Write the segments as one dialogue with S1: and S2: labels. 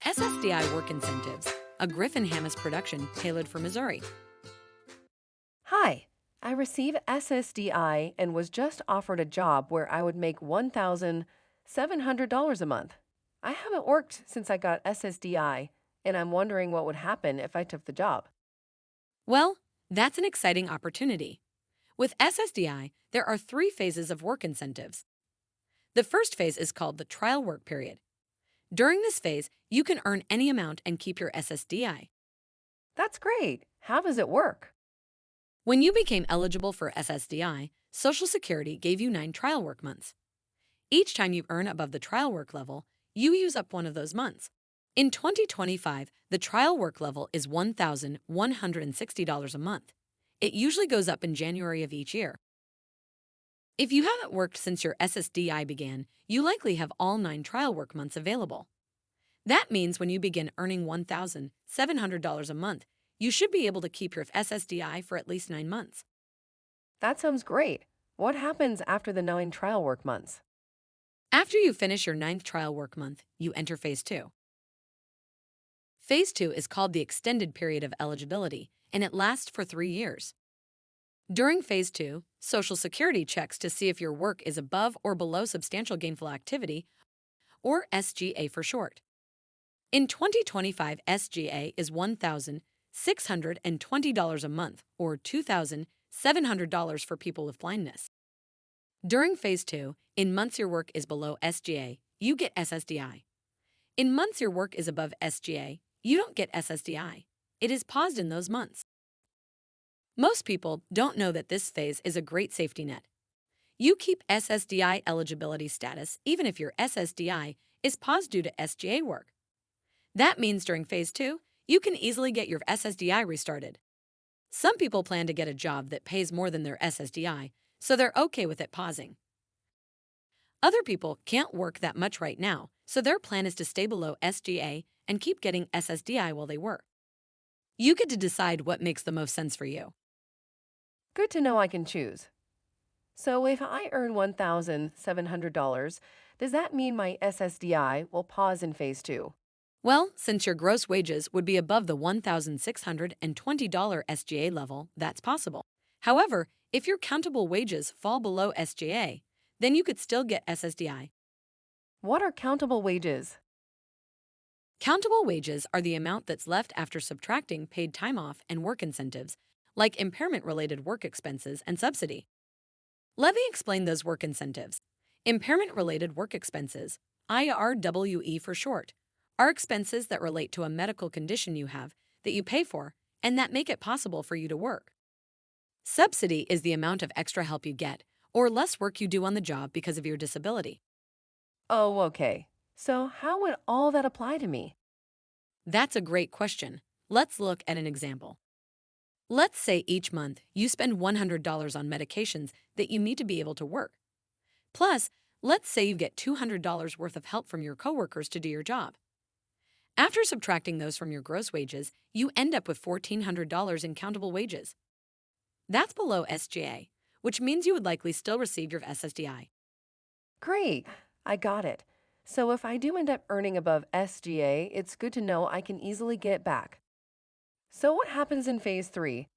S1: SSDI Work Incentives, a Griffin Hammis production tailored for Missouri.
S2: Hi, I received SSDI and was just offered a job where I would make $1,700 a month. I haven't worked since I got SSDI, and I'm wondering what would happen if I took the job.
S1: Well, that's an exciting opportunity. With SSDI, there are 3 phases of work incentives. The first phase is called the trial work period. During this phase, you can earn any amount and keep your SSDI.
S2: That's great. How does it work?
S1: When you became eligible for SSDI, Social Security gave you 9 trial work months. Each time you earn above the trial work level, you use up one of those months. In 2025, the trial work level is $1,160 a month. It usually goes up in January of each year. If you haven't worked since your SSDI began, you likely have all 9 trial work months available. That means when you begin earning $1,700 a month, you should be able to keep your SSDI for at least 9 months.
S2: That sounds great. What happens after the 9 trial work months?
S1: After you finish your 9th trial work month, you enter Phase 2. Phase 2 is called the extended period of eligibility, and it lasts for 3 years. During Phase 2, Social Security checks to see if your work is above or below substantial gainful activity, or SGA for short. In 2025, SGA is $1,620 a month, or $2,700 for people with blindness. During Phase 2, in months your work is below SGA, you get SSDI. In months your work is above SGA, you don't get SSDI. It is paused in those months. Most people don't know that this phase is a great safety net. You keep SSDI eligibility status even if your SSDI is paused due to SGA work. That means during Phase 2, you can easily get your SSDI restarted. Some people plan to get a job that pays more than their SSDI, so they're okay with it pausing. Other people can't work that much right now, so their plan is to stay below SGA and keep getting SSDI while they work. You get to decide what makes the most sense for you.
S2: Good to know I can choose. So if I earn $1,700, does that mean my SSDI will pause in Phase 2?
S1: Well, since your gross wages would be above the $1,620 SGA level, that's possible. However, if your countable wages fall below SGA, then you could still get SSDI.
S2: What are countable wages?
S1: Countable wages are the amount that's left after subtracting paid time off and work incentives, like impairment-related work expenses and subsidy. Let me explain those work incentives. Impairment-related work expenses, IRWE for short, are expenses that relate to a medical condition you have that you pay for and that make it possible for you to work. Subsidy is the amount of extra help you get or less work you do on the job because of your disability.
S2: Oh, okay. So how would all that apply to me?
S1: That's a great question. Let's look at an example. Let's say each month you spend $100 on medications that you need to be able to work. Plus, let's say you get $200 worth of help from your coworkers to do your job. After subtracting those from your gross wages, you end up with $1,400 in countable wages. That's below SGA, which means you would likely still receive your SSDI.
S2: Great, I got it. So if I do end up earning above SGA, it's good to know I can easily get it back. So what happens in Phase 3?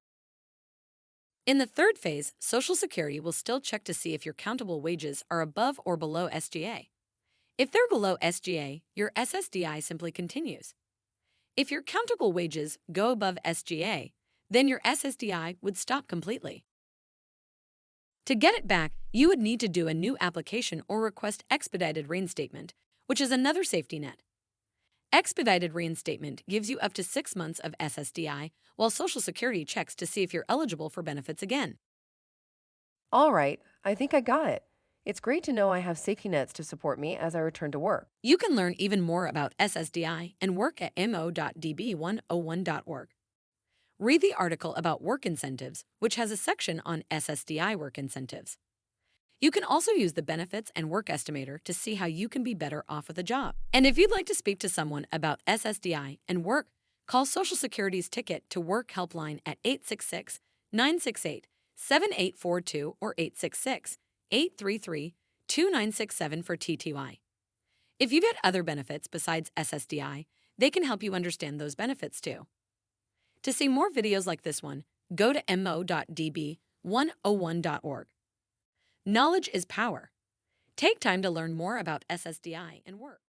S1: In the third phase, Social Security will still check to see if your countable wages are above or below SGA. If they're below SGA, your SSDI simply continues. If your countable wages go above SGA, then your SSDI would stop completely. To get it back, you would need to do a new application or request expedited reinstatement, which is another safety net. Expedited reinstatement gives you up to 6 months of SSDI, while Social Security checks to see if you're eligible for benefits again.
S2: All right, I think I got it. It's great to know I have safety nets to support me as I return to work.
S1: You can learn even more about SSDI and work at mo.db101.org. Read the article about work incentives, which has a section on SSDI work incentives. You can also use the benefits and work estimator to see how you can be better off with a job. And if you'd like to speak to someone about SSDI and work, call Social Security's Ticket to Work helpline at 866-968-7842 or 866-833-2967 for TTY. If you get other benefits besides SSDI, They can help you understand those benefits too. To see more videos like this one, go to mo.db101.org. Knowledge is power. Take time to learn more about SSDI and work.